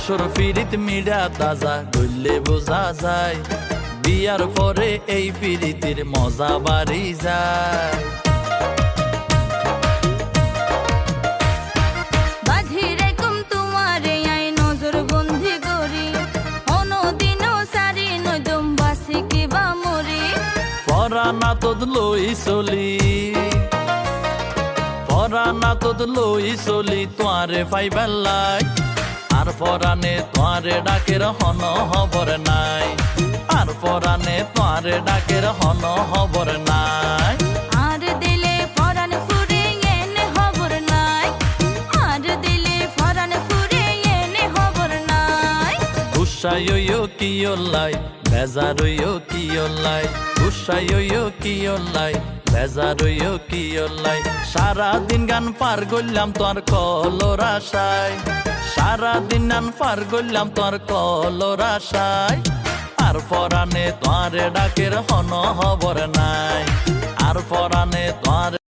আসর ফিরিত মিডা তাজা গইলে বোঝা যায় বিয়ার পরে এই ফিরিতির মজা বাড়ি যায়। পরানা তোদ লই চলি পরানা তোদ লই চলি তোয়ারে পাইবার লাই আর পরানে তোয়ারে ডাকের হন হবর নাই আর পরানে তোয়ারে ডাকের হন হবর নাই আর দিলে পরান ফুরে এনে হবর নাই আর দিলে পরান ফুরে এনে হবর নাই গুসাইয়ো কিয়লাই বেজারইয়ো কিয়লাই গুসাইয়ো কিয়লাই বেজারইয়ো কিয়লাই সারাদিন গান পার গইলাম তোর কলর আশায় সারাদিন গান পার গইলাম তোর কলর আশায় আর পরানে তোয়ারে ডাকের হন হবর নাই আর পরানে তোয়ারে